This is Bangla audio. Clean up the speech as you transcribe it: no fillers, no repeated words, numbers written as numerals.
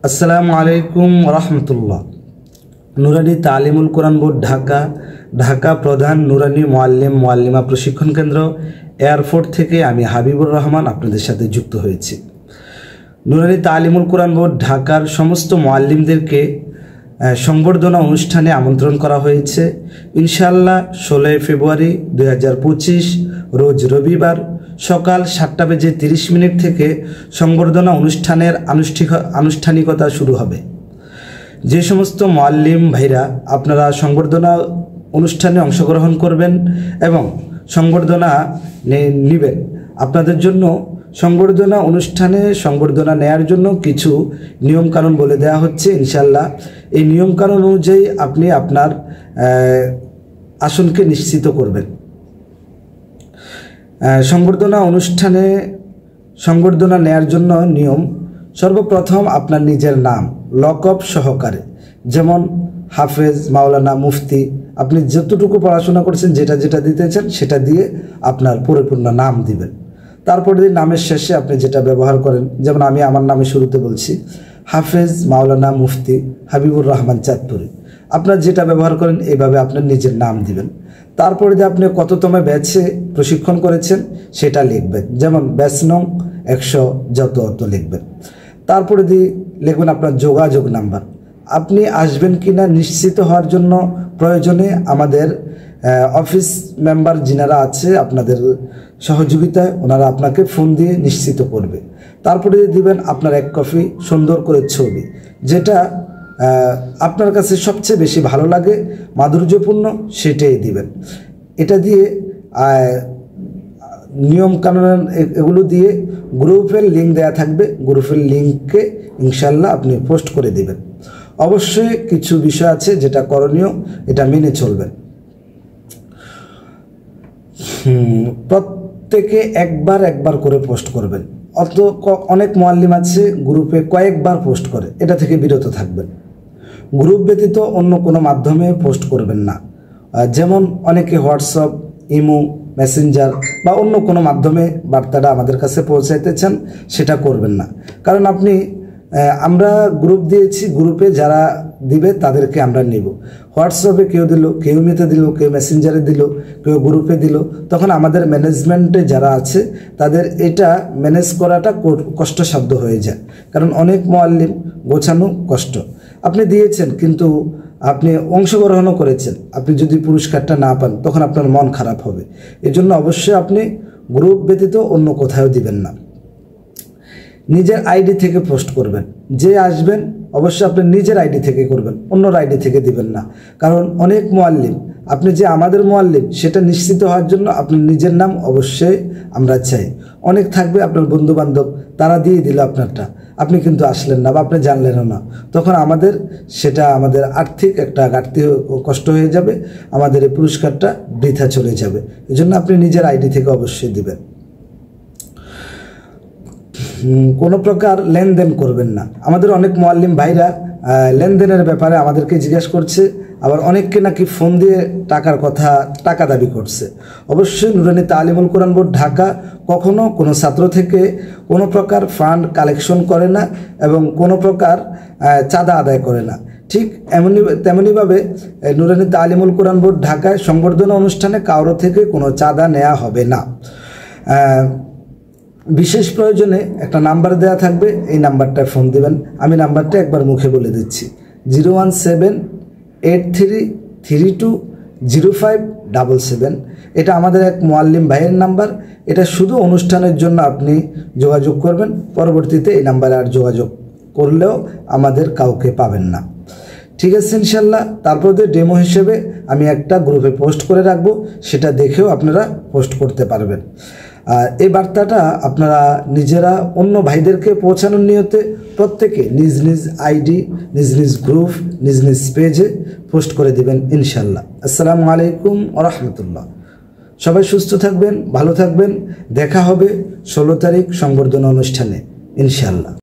আসসালামু আলাইকুম রহমতুল্লাহ। নুরানি তালিমুল কোরআন বোর্ড ঢাকা, ঢাকা প্রধান নুরানি মোয়াল্লিমা প্রশিক্ষণ কেন্দ্র এয়ারপোর্ট থেকে আমি হাবিবুর রহমান আপনাদের সাথে যুক্ত হয়েছি। নুরানি তালিমুল কোরআন বোর্ড ঢাকার সমস্ত মোয়াল্লিমদেরকে সংবর্ধনা অনুষ্ঠানে আমন্ত্রণ করা হয়েছে। ইনশাআল্লাহ 16 ফেব্রুয়ারি 2025 রোজ রবিবার সকাল 7:30 থেকে সংবর্ধনা অনুষ্ঠানের আনুষ্ঠানিকতা শুরু হবে। যে সমস্ত মুআল্লিম ভাইরা আপনারা সংবর্ধনা অনুষ্ঠানে অংশগ্রহণ করবেন এবং সংবর্ধনা নেবেন, আপনাদের জন্য সংবর্ধনা অনুষ্ঠানে সংবর্ধনা নেয়ার জন্য কিছু নিয়মকানুন বলে দেওয়া হচ্ছে। ইনশাআল্লাহ এই নিয়মকানুন অনুযায়ী আপনি আপনার আসনকে নিশ্চিত করবেন। সংবর্ধনা অনুষ্ঠানে সংবর্ধনা নেয়ার জন্য নিয়ম, সর্বপ্রথম আপনার নিজের নাম লকব সহকারে, যেমন হাফেজ, মাওলানা, মুফতি, আপনি যতটুকু পড়াশোনা করছেন যেটা যেটা দিতেছেন সেটা দিয়ে আপনার পরিপূর্ণ নাম দিবেন। তারপরে নামের শেষে আপনি যেটা ব্যবহার করেন, যেমন আমি আমার নামে শুরুতে বলছি হাফেজ মাওলানা মুফতি হাবিবুর রহমান চাঁদপুরি, আপনার যেটা ব্যবহার করেন এইভাবে আপনার নিজের নাম দিবেন। তারপরে যে আপনি কততম ব্যাচে প্রশিক্ষণ করেছেন সেটা লিখবেন, যেমন ব্যাচ নং 100 যত লিখবেন। তারপরে দিয়ে লিখবেন আপনার যোগাযোগ নাম্বার, আপনি আসবেন কিনা নিশ্চিত হওয়ার জন্য প্রয়োজনে আমাদের অফিস মেম্বার যিনারা আছে আপনাদের সহযোগিতায় ওনারা আপনাকে ফোন দিয়ে নিশ্চিত করবে। তারপরে দিবেন আপনার এক কপি সুন্দর করে ছবি, যেটা আপনার কাছে সবচেয়ে বেশি ভালো লাগে, মাধুর্যপূর্ণ, সেটাই দিবেন। এটা দিয়ে নিয়ম কানুন এগুলো দিয়ে গ্রুপের লিঙ্ক দেয়া থাকবে, গ্রুপের লিঙ্ককে ইনশাল্লাহ আপনি পোস্ট করে দিবেন। অবশ্যই কিছু বিষয় আছে যেটা করণীয়, এটা মেনে চলবেন। প্রত্যেকে একবার করে পোস্ট করবেন। অনেক মুআল্লিম আছে গ্রুপে কয়েকবার পোস্ট করে, এটা থেকে বিরত থাকবেন। গ্রুপ ব্যতীত অন্য কোনো মাধ্যমে পোস্ট করবেন না, যেমন অনেকে হোয়াটসঅ্যাপ, ইমো, মেসেঞ্জার বা অন্য কোনো মাধ্যমে বার্তাটা আমাদের কাছে পৌঁছাইতে চান সেটা করবেন না। কারণ আমরা গ্রুপ দিয়েছি, গ্রুপে যারা দিবে তাদেরকে আমরা নিব। হোয়াটসঅ্যাপে কেউ দিল, কেউ ইমেতে দিল, কেউ মেসেঞ্জারে দিল, কেউ গ্রুপে দিল, তখন আমাদের ম্যানেজমেন্টে যারা আছে তাদের এটা ম্যানেজ করাটা কষ্টসাধ্য হয়ে যায়। কারণ অনেক মুআল্লিম গোছানো কষ্ট। আপনি দিয়েছেন কিন্তু আপনি অংশগ্রহণও করেছেন, আপনি যদি পুরস্কারটা না পান তখন আপনার মন খারাপ হবে। এজন্য অবশ্যই আপনি গ্রুপ ব্যতীত অন্য কোথাও দিবেন না। নিজের আইডি থেকে পোস্ট করবেন, যে আসবেন অবশ্যই আপনি নিজের আইডি থেকে করবেন, অন্যর আইডি থেকে দিবেন না। কারণ অনেক মুআল্লিম, আপনি যে আমাদের মুআল্লিম সেটা নিশ্চিত হওয়ার জন্য আপনার নিজের নাম অবশ্যই আমরা চাই। অনেক থাকবে আপনার বন্ধু বান্ধব, তারা দিয়ে দিল আপনারটা, আপনি কিন্তু আসলেন না বা আপনি জানলেনও না, তখন আমাদের আর্থিক একটা ঘাটতি, কষ্ট হয়ে যাবে, আমাদের এই পুরস্কারটা বৃথা চলে যাবে। এজন্য আপনি নিজের আইডি থেকে অবশ্যই দিবেন। কোনো প্রকার লেনদেন করবেন না। আমাদের অনেক মুআল্লিম ভাইরা লেনদেনের ব্যাপারে আমাদেরকে জিজ্ঞাসা করছে, আবার অনেককে নাকি ফোন দিয়ে টাকা দাবি করছে। অবশ্যই নুরানি তালিমুল কোরআন বোর্ড ঢাকা কখনো কোনো ছাত্র থেকে কোনো প্রকার ফান্ড কালেকশন করে না এবং কোনো প্রকার চাঁদা আদায় করে না। ঠিক তেমনিভাবে নুরানি তালিমুল কোরআন বোর্ড ঢাকায় সংবর্ধনা অনুষ্ঠানে কারো থেকে কোনো চাঁদা নেওয়া হবে না। বিশেষ প্রয়োজনে একটা নাম্বার দেওয়া থাকবে, এই নাম্বারটায় ফোন দিবেন। আমি নাম্বারটা একবার মুখে বলে দিচ্ছি, 01783320577। এটা আমাদের এক মুআল্লিম ভাইয়ের নাম্বার। এটা শুধু অনুষ্ঠানের জন্য আপনি যোগাযোগ করবেন, পরবর্তীতে এই নাম্বারে আর যোগাযোগ করলেও আমাদের কাউকে পাবেন না। ঠিক আছে ইনশাল্লাহ। তারপর ডেমো হিসেবে আমি একটা গ্রুপে পোস্ট করে রাখবো, সেটা দেখেও আপনারা পোস্ট করতে পারবেন। আর এই বার্তাটা আপনারা নিজেরা অন্য ভাইদেরকে পৌঁছানোর নিয়তে প্রত্যেকে নিজ নিজ আইডি, নিজ নিজ গ্রুপ, নিজ নিজ পেজে পোস্ট করে দিবেন ইনশাল্লাহ। আসসালামু আলাইকুম ওয়া রাহমাতুল্লাহ। সবাই সুস্থ থাকবেন, ভালো থাকবেন। দেখা হবে 16 তারিখ সংবর্ধনা অনুষ্ঠানে ইনশাল্লাহ।